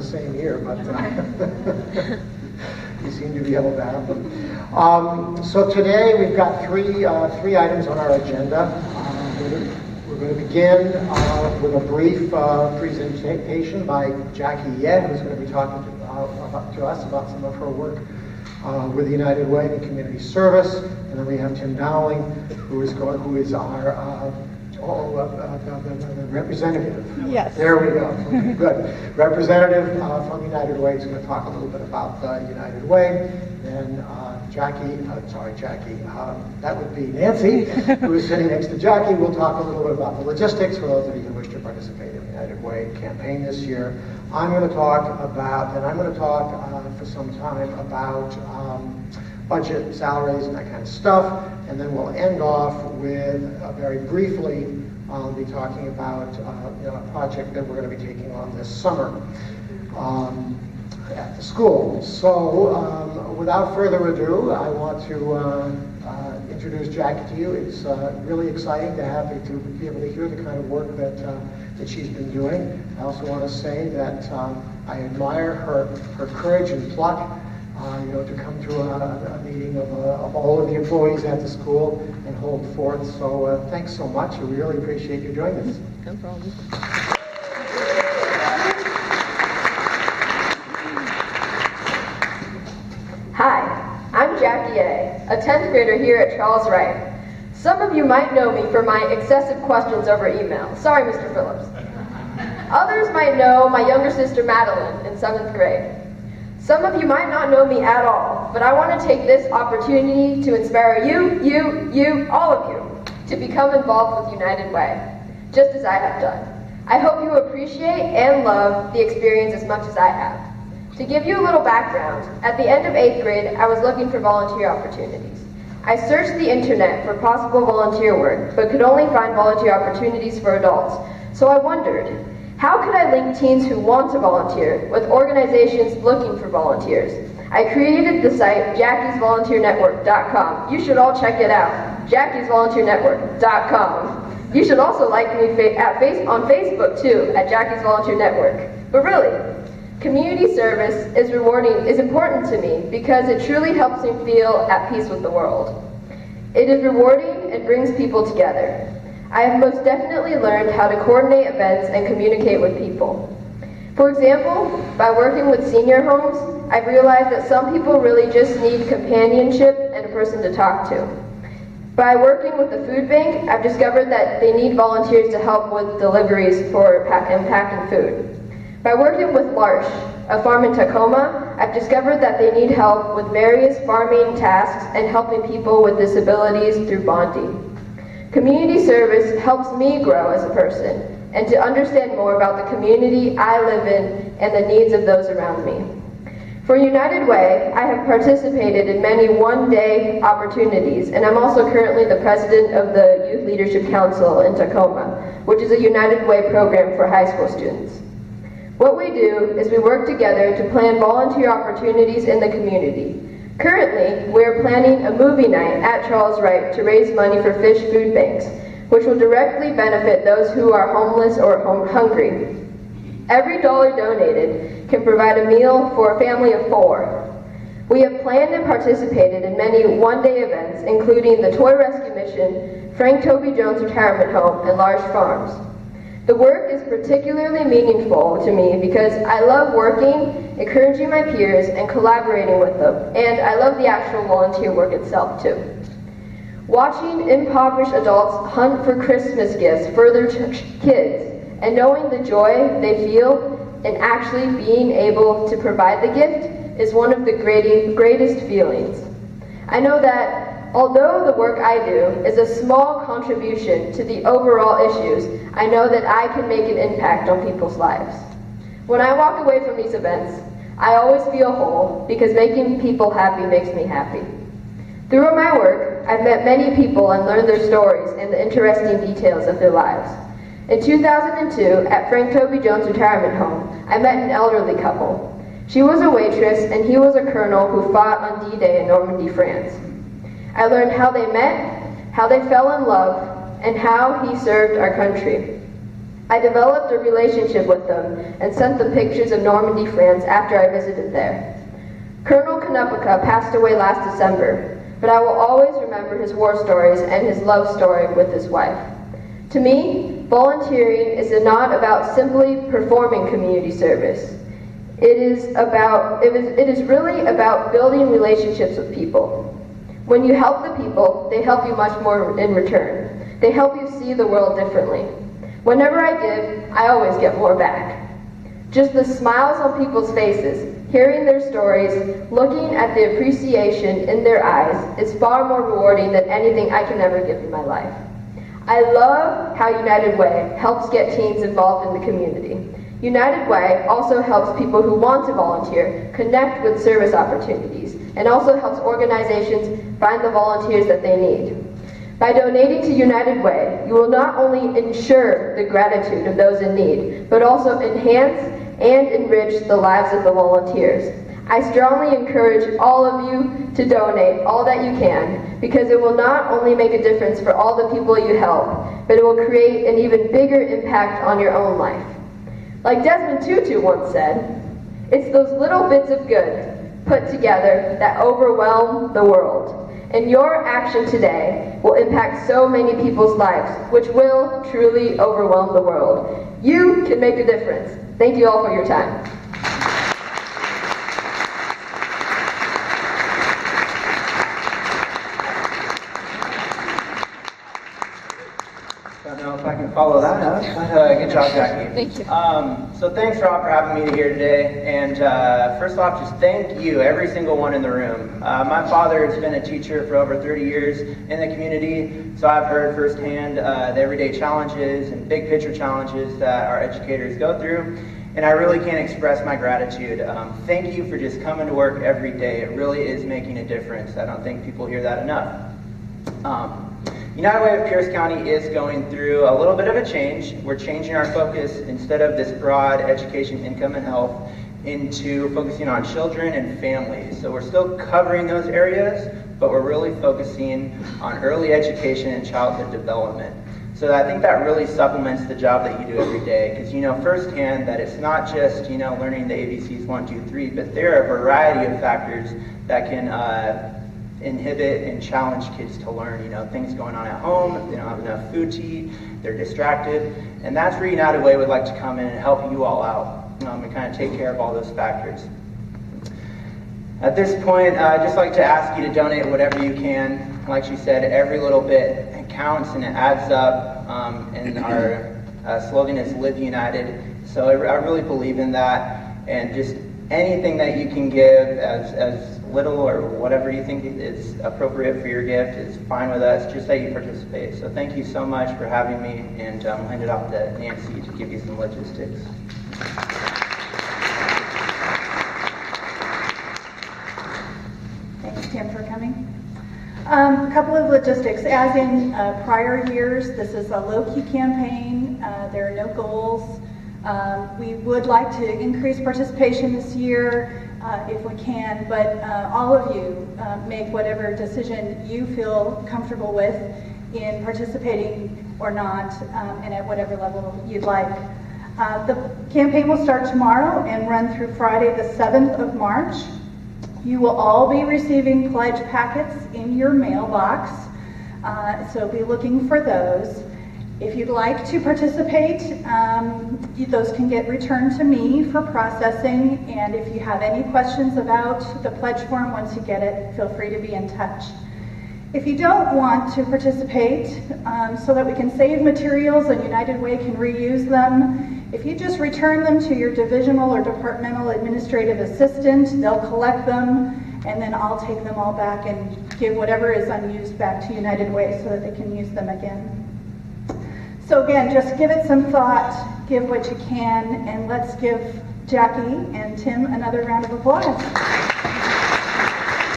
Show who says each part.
Speaker 1: the same year, but we seem to be able to have them. So today we've got three items on our agenda. We're going to begin with a brief presentation by Jackie Yeh, who's going to be talking to us about some of her work with the United Way and community service. And then we have Tim Dowling, who is our the representative.
Speaker 2: Yes.
Speaker 1: There we go. Okay, good. Representative from United Way is going to talk a little bit about the United Way. Then that would be Nancy, who is sitting next to Jackie. We'll talk a little bit about the logistics for those of you who wish to participate in the United Way campaign this year. I'm going to talk for some time about budget, salaries, and that kind of stuff. And then we'll end off with, very briefly, I'll be talking about a project that we're going to be taking on this summer at the school. So without further ado, I want to introduce Jackie to you. It's really exciting to be able to hear the kind of work that she's been doing. I also want to say that I admire her courage and pluck to come to a meeting of all of the employees at the school and hold forth. So thanks so much. We really appreciate you joining us.
Speaker 2: No problem.
Speaker 3: Hi, I'm Jackie Yeh, a 10th grader here at Charles Wright. Some of you might know me for my excessive questions over email. Sorry, Mr. Phillips. Others might know my younger sister Madeline in 7th grade. Some of you might not know me at all, but I want to take this opportunity to inspire you, all of you, to become involved with United Way, just as I have done. I hope you appreciate and love the experience as much as I have. To give you a little background, at the end of 8th grade, I was looking for volunteer opportunities. I searched the internet for possible volunteer work, but could only find volunteer opportunities for adults. So I wondered, how could I link teens who want to volunteer with organizations looking for volunteers? I created the site jackiesvolunteernetwork.com. You should all check it out, jackiesvolunteernetwork.com. You should also like me on Facebook too, at Jackie's Volunteer Network. But really, community service is important to me because it truly helps me feel at peace with the world. It is rewarding and brings people together. I have most definitely learned how to coordinate events and communicate with people. For example, by working with senior homes, I've realized that some people really just need companionship and a person to talk to. By working with the food bank, I've discovered that they need volunteers to help with deliveries for packing food. By working with L'Arche, a farm in Tacoma, I've discovered that they need help with various farming tasks and helping people with disabilities through bonding. Community service helps me grow as a person and to understand more about the community I live in and the needs of those around me. For United Way, I have participated in many one-day opportunities, and I'm also currently the president of the Youth Leadership Council in Tacoma, which is a United Way program for high school students. What we do is we work together to plan volunteer opportunities in the community. Currently, we are planning a movie night at Charles Wright to raise money for fish food banks, which will directly benefit those who are homeless or hungry. Every dollar donated can provide a meal for a family of 4. We have planned and participated in many one-day events, including the Toy Rescue Mission, Frank Toby Jones Retirement Home, and Large Farms. The work is particularly meaningful to me because I love working, encouraging my peers, and collaborating with them, and I love the actual volunteer work itself too. Watching impoverished adults hunt for Christmas gifts for their kids, and knowing the joy they feel in actually being able to provide the gift is one of the greatest feelings. I know that although the work I do is a small contribution to the overall issues, I know that I can make an impact on people's lives. When I walk away from these events, I always feel whole because making people happy makes me happy. Through my work, I've met many people and learned their stories and the interesting details of their lives. In 2002, at Frank Toby Jones Retirement Home, I met an elderly couple. She was a waitress and he was a colonel who fought on D-Day in Normandy, France. I learned how they met, how they fell in love, and how he served our country. I developed a relationship with them and sent them pictures of Normandy, France after I visited there. Colonel Konopka passed away last December, but I will always remember his war stories and his love story with his wife. To me, volunteering is not about simply performing community service. It is really about building relationships with people. When you help the people, they help you much more in return. They help you see the world differently. Whenever I give, I always get more back. Just the smiles on people's faces, hearing their stories, looking at the appreciation in their eyes is far more rewarding than anything I can ever give in my life. I love how United Way helps get teens involved in the community. United Way also helps people who want to volunteer connect with service opportunities and also helps organizations find the volunteers that they need. By donating to United Way, you will not only ensure the gratitude of those in need, but also enhance and enrich the lives of the volunteers. I strongly encourage all of you to donate all that you can, because it will not only make a difference for all the people you help, but it will create an even bigger impact on your own life. Like Desmond Tutu once said, it's those little bits of good put together that overwhelm the world. And your action today will impact so many people's lives, which will truly overwhelm the world. You can make a difference. Thank you all for your time.
Speaker 2: Don't know if I can follow that up, but good job, Jackie.
Speaker 3: Thank you.
Speaker 2: So thanks, Rob, for having me here today. And first off, just thank you, every single one in the room. My father has been a teacher for over 30 years in the community, so I've heard firsthand the everyday challenges and big picture challenges that our educators go through. And I really can't express my gratitude. Thank you for just coming to work every day. It really is making a difference. I don't think people hear that enough. United Way of Pierce County is going through a little bit of a change. We're changing our focus, instead of this broad education, income, and health, into focusing on children and families. So we're still covering those areas, but we're really focusing on early education and childhood development. So I think that really supplements the job that you do every day, because you know firsthand that it's not just learning the ABCs 1, 2, 3, but there are a variety of factors that can inhibit and challenge kids to learn. Things going on at home, they don't have enough food to eat, they're distracted, and that's where United Way would like to come in and help you all out and kind of take care of all those factors. At this point, I'd just like to ask you to donate whatever you can. Like she said, every little bit counts and it adds up, and our slogan is Live United. So I really believe in that, and just anything that you can give as little or whatever you think is appropriate for your gift is fine with us, just that you participate. So thank you so much for having me, and I'll hand it off to Nancy to give you some logistics.
Speaker 4: Thanks, Tim, for coming. A couple of logistics. As in prior years, this is a low-key campaign. There are no goals. We would like to increase participation this year if we can, but all of you make whatever decision you feel comfortable with in participating or not, and at whatever level you'd like. The campaign will start tomorrow and run through Friday the 7th of March. You will all be receiving pledge packets in your mailbox, so be looking for those. If you'd like to participate, those can get returned to me for processing, and if you have any questions about the pledge form once you get it, feel free to be in touch. If you don't want to participate, so that we can save materials and United Way can reuse them, if you just return them to your divisional or departmental administrative assistant, they'll collect them, and then I'll take them all back and give whatever is unused back to United Way so that they can use them again. So again, just give it some thought, give what you can, and let's give Jackie and Tim another round of applause.